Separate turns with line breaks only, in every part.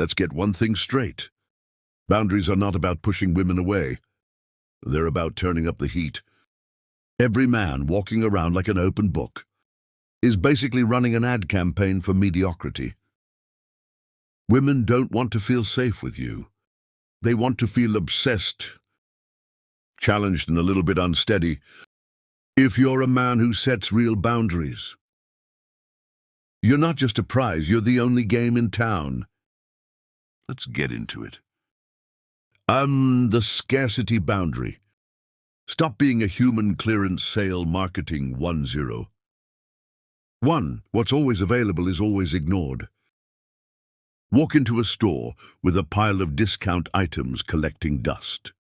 Let's get one thing straight. Boundaries are not about pushing women away. They're about turning up the heat. Every man walking around like an open book is basically running an ad campaign for mediocrity. Women don't want to feel safe with you. They want to feel obsessed, challenged and a little bit unsteady. If you're a man who sets real boundaries, you're not just a prize, you're the only game in town. Let's get into it. The scarcity boundary. Stop being a human clearance sale marketing 1-0. 1. What's always available is always ignored. Walk into a store with a pile of discount items collecting dust.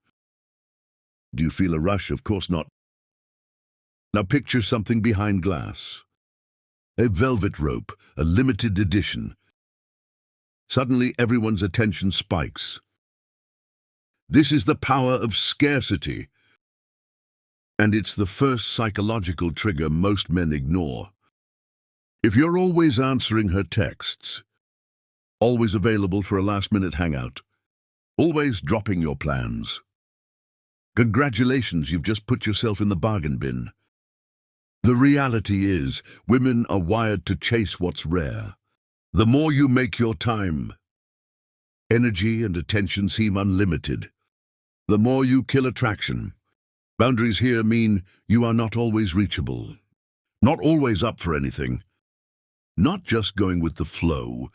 Do you feel a rush? Of course not. Now picture something behind glass. A velvet rope, a limited edition. Suddenly everyone's attention spikes. This is the power of scarcity. And it's the first psychological trigger most men ignore. If you're always answering her texts, always available for a last-minute hangout, always dropping your plans, congratulations, you've just put yourself in the bargain bin. The reality is, women are wired to chase what's rare. The more you make your time, energy and attention seem unlimited. The more you kill attraction. Boundaries here mean you are not always reachable, not always up for anything, not just going with the flow.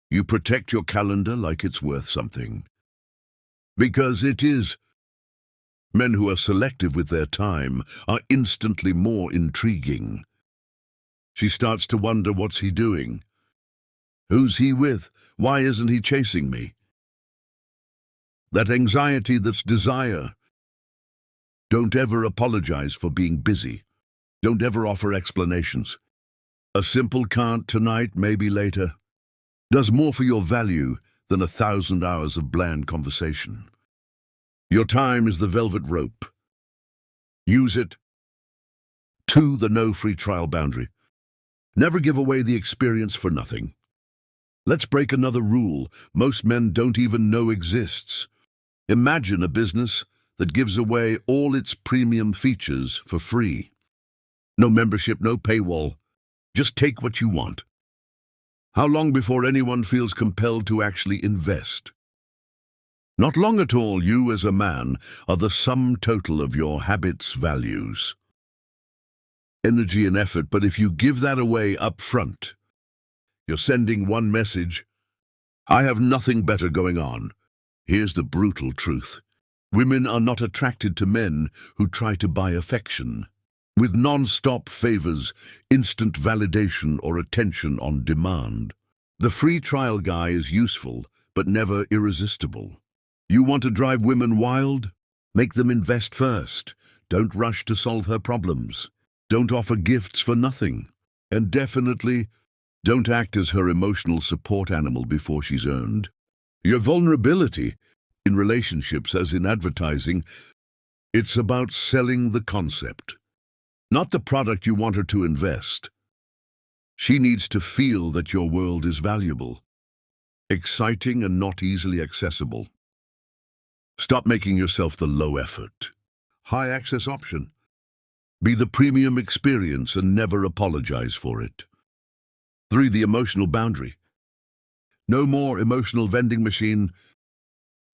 You protect your calendar like it's worth something. Because it is. Men who are selective with their time are instantly more intriguing. She starts to wonder, what's he doing? Who's he with? Why isn't he chasing me? That anxiety that's desire. Don't ever apologize for being busy. Don't ever offer explanations. A simple can't tonight, maybe later, does more for your value than 1,000 hours of bland conversation. Your time is the velvet rope. Use it. 2. The no free trial boundary. Never give away the experience for nothing. Let's break another rule most men don't even know exists. Imagine a business that gives away all its premium features for free. No membership, no paywall. Just take what you want. How long before anyone feels compelled to actually invest? Not long at all. You as a man are the sum total of your habits, values, energy and effort, but if you give that away up front, you're sending one message: I have nothing better going on. Here's the brutal truth. Women are not attracted to men who try to buy affection with non-stop favors, instant validation or attention on demand. The free trial guy is useful, but never irresistible. You want to drive women wild? Make them invest first. Don't rush to solve her problems. Don't offer gifts for nothing. And definitely, don't act as her emotional support animal before she's earned. Your vulnerability, in relationships as in advertising, it's about selling the concept, not the product you want her to invest. She needs to feel that your world is valuable, exciting and not easily accessible. Stop making yourself the low-effort, high-access option. Be the premium experience and never apologize for it. 3. The emotional boundary. No more emotional vending machine.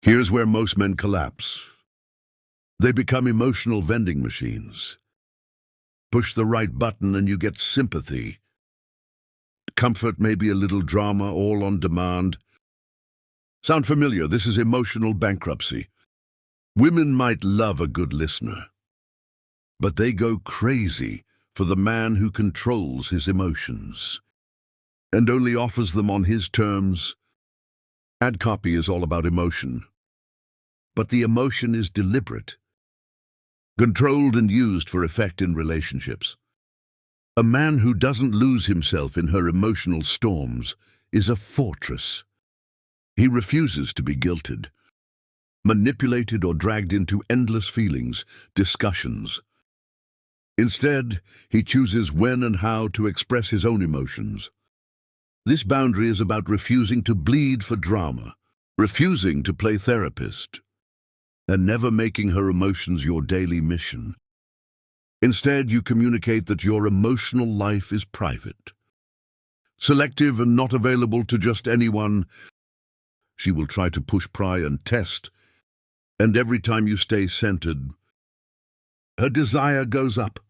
Here's where most men collapse. They become emotional vending machines. Push the right button and you get sympathy. Comfort, maybe a little drama, all on demand. Sound familiar? This is emotional bankruptcy. Women might love a good listener, but they go crazy for the man who controls his emotions and only offers them on his terms. Ad copy is all about emotion, but the emotion is deliberate, controlled and used for effect in relationships. A man who doesn't lose himself in her emotional storms is a fortress. He refuses to be guilted, manipulated or dragged into endless feelings, discussions. Instead, he chooses when and how to express his own emotions. This boundary is about refusing to bleed for drama, refusing to play therapist, and never making her emotions your daily mission. Instead, you communicate that your emotional life is private, selective and not available to just anyone. She will try to push, pry, and test, and every time you stay centered, her desire goes up.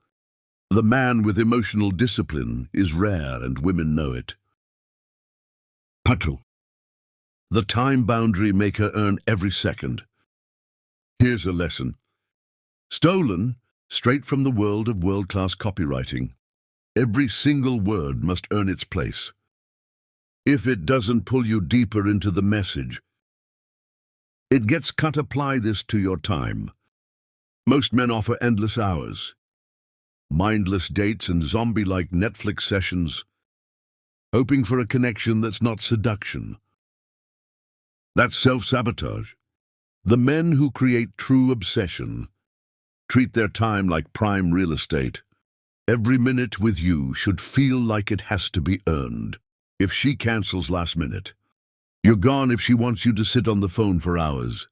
The man with emotional discipline is rare, and women know it. Patru. The time boundary make her earn every second. Here's a lesson. Stolen straight from the world of world-class copywriting. Every single word must earn its place. If it doesn't pull you deeper into the message, it gets cut. Apply this to your time. Most men offer endless hours, mindless dates, and zombie-like Netflix sessions, hoping for a connection that's not seduction. That's self-sabotage. The men who create true obsession treat their time like prime real estate. Every minute with you should feel like it has to be earned. If she cancels last minute, you're gone. If she wants you to sit on the phone for hours,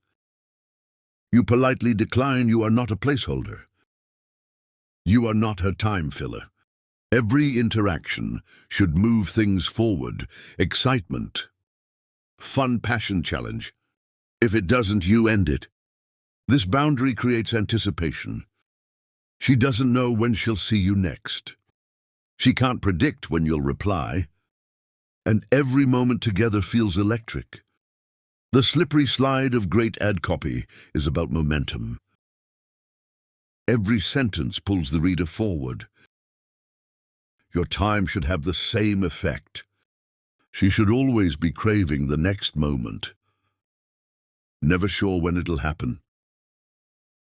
you politely decline. You are not a placeholder. You are not her time filler. Every interaction should move things forward. Excitement, fun, passion, challenge. If it doesn't, you end it. This boundary creates anticipation. She doesn't know when she'll see you next. She can't predict when you'll reply. And every moment together feels electric. The slippery slide of great ad copy is about momentum. Every sentence pulls the reader forward. Your time should have the same effect. She should always be craving the next moment, never sure when it'll happen.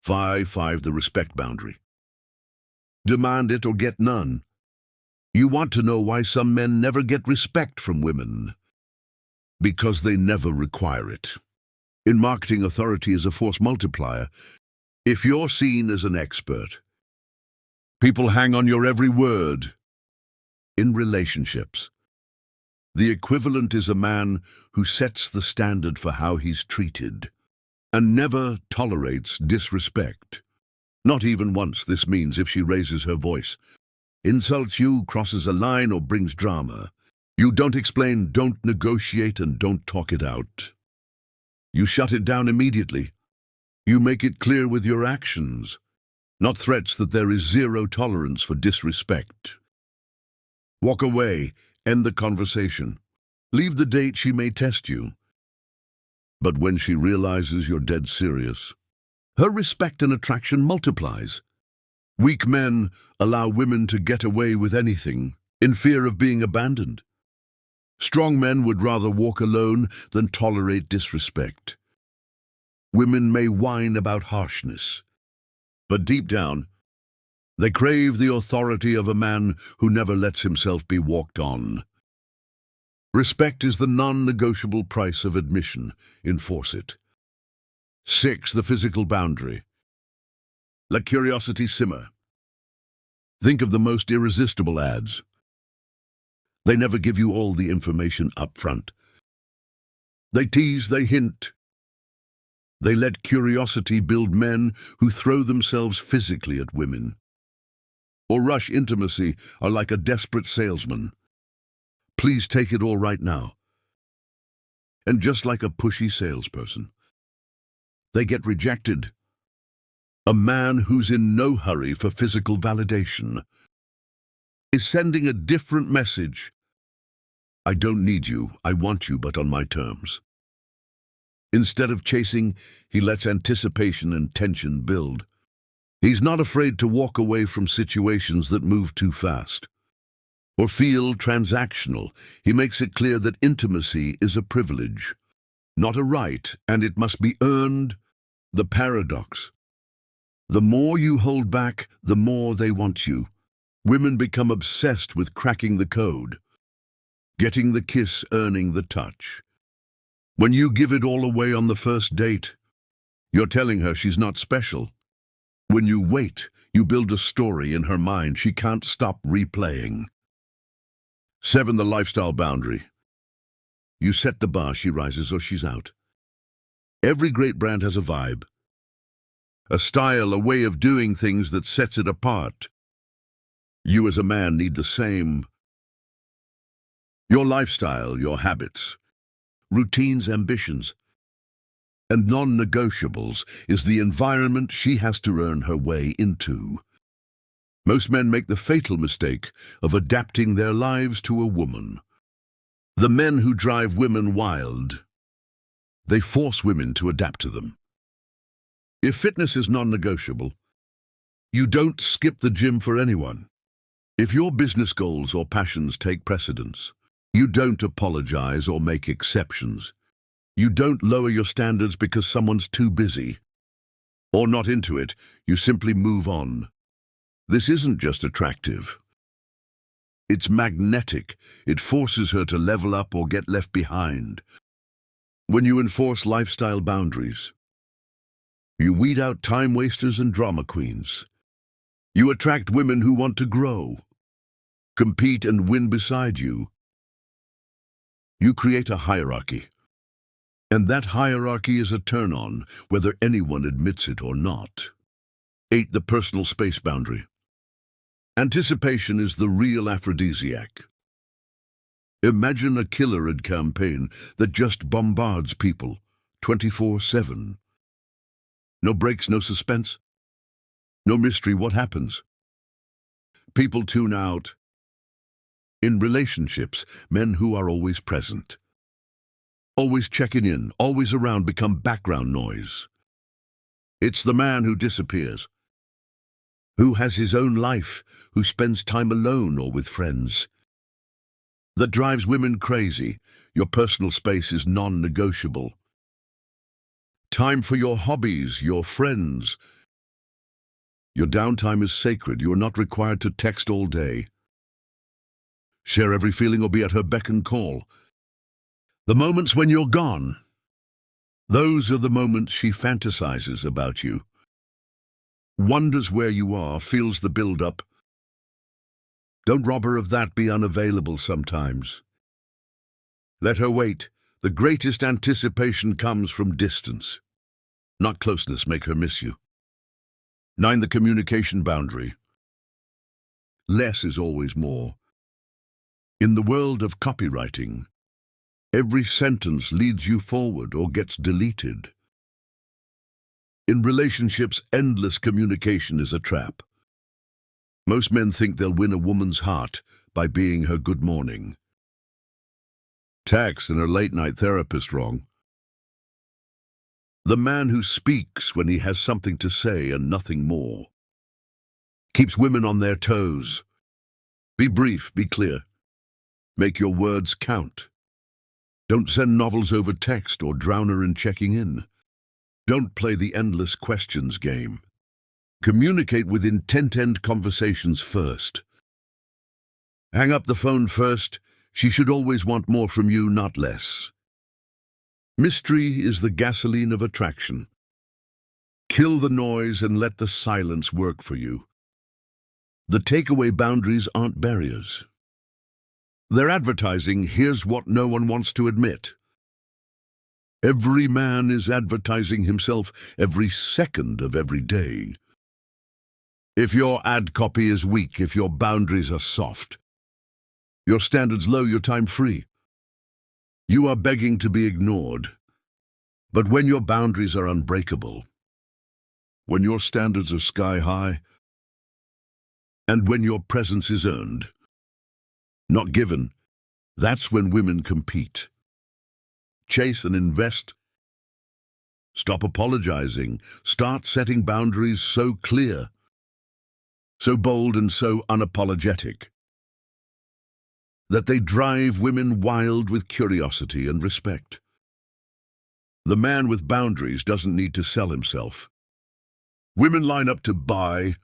5. The respect boundary. Demand it or get none. You want to know why some men never get respect from women? Because they never require it. In marketing, authority is a force multiplier. If you're seen as an expert, people hang on your every word. In relationships, the equivalent is a man who sets the standard for how he's treated and never tolerates disrespect. Not even once. This means if she raises her voice, insults you, crosses a line, or brings drama, you don't explain, don't negotiate, and don't talk it out. You shut it down immediately. You make it clear with your actions, not threats, that there is zero tolerance for disrespect. Walk away, end the conversation. Leave the date. She may test you. But when she realizes you're dead serious, her respect and attraction multiplies. Weak men allow women to get away with anything in fear of being abandoned. Strong men would rather walk alone than tolerate disrespect. Women may whine about harshness, but deep down, they crave the authority of a man who never lets himself be walked on. Respect is the non-negotiable price of admission. Enforce it. 6. The physical boundary. Let curiosity simmer. Think of the most irresistible ads. They never give you all the information up front. They tease, they hint. They let curiosity build men who throw themselves physically at women, or rush intimacy, are like a desperate salesman. Please take it all right now. And just like a pushy salesperson, they get rejected. A man who's in no hurry for physical validation is sending a different message. I don't need you, I want you, but on my terms. Instead of chasing, he lets anticipation and tension build. He's not afraid to walk away from situations that move too fast or feel transactional. He makes it clear that intimacy is a privilege, not a right, and it must be earned. The paradox. The more you hold back, the more they want you. Women become obsessed with cracking the code, getting the kiss, earning the touch. When you give it all away on the first date, you're telling her she's not special. When you wait, you build a story in her mind she can't stop replaying. 7. The lifestyle boundary. You set the bar, she rises or she's out. Every great brand has a vibe, a style, a way of doing things that sets it apart. You as a man need the same. Your lifestyle, your habits, routines, ambitions, and non-negotiables is the environment she has to earn her way into. Most men make the fatal mistake of adapting their lives to a woman. The men who drive women wild, they force women to adapt to them. If fitness is non-negotiable, you don't skip the gym for anyone. If your business goals or passions take precedence, you don't apologize or make exceptions. You don't lower your standards because someone's too busy or not into it. You simply move on. This isn't just attractive. It's magnetic. It forces her to level up or get left behind. When you enforce lifestyle boundaries, you weed out time wasters and drama queens. You attract women who want to grow, compete, and win beside you. You create a hierarchy. And that hierarchy is a turn-on, whether anyone admits it or not. 8. The personal space boundary. Anticipation is the real aphrodisiac. Imagine a killer ad campaign that just bombards people 24/7. No breaks, no suspense, no mystery. What happens? People tune out. In relationships, men who are always present, always checking in, always around, become background noise. It's the man who disappears, who has his own life, who spends time alone or with friends, that drives women crazy. Your personal space is non-negotiable. Time for your hobbies, your friends. Your downtime is sacred. You are not required to text all day, share every feeling, or be at her beck and call. The moments when you're gone, those are the moments she fantasizes about you, wonders where you are, feels the build-up. Don't rob her of that. Be unavailable sometimes. Let her wait. The greatest anticipation comes from distance, not closeness. Make her miss you. 9. The communication boundary. Less is always more. In the world of copywriting, every sentence leads you forward or gets deleted. In relationships, endless communication is a trap. Most men think they'll win a woman's heart by being her good morning, text, and her late-night therapist wrong. The man who speaks when he has something to say and nothing more keeps women on their toes. Be brief, be clear. Make your words count. Don't send novels over text or drown her in checking in. Don't play the endless questions game. Communicate with intent. End conversations first. Hang up the phone first. She should always want more from you, not less. Mystery is the gasoline of attraction. Kill the noise and let the silence work for you. The takeaway: boundaries aren't barriers. They're advertising. Here's what no one wants to admit. Every man is advertising himself every second of every day. If your ad copy is weak, if your boundaries are soft, your standards low, your time free, you are begging to be ignored. But when your boundaries are unbreakable, when your standards are sky high, and when your presence is earned, not given, that's when women compete. Chase and invest. Stop apologizing. Start setting boundaries so clear, so bold, and so unapologetic that they drive women wild with curiosity and respect. The man with boundaries doesn't need to sell himself. Women line up to buy,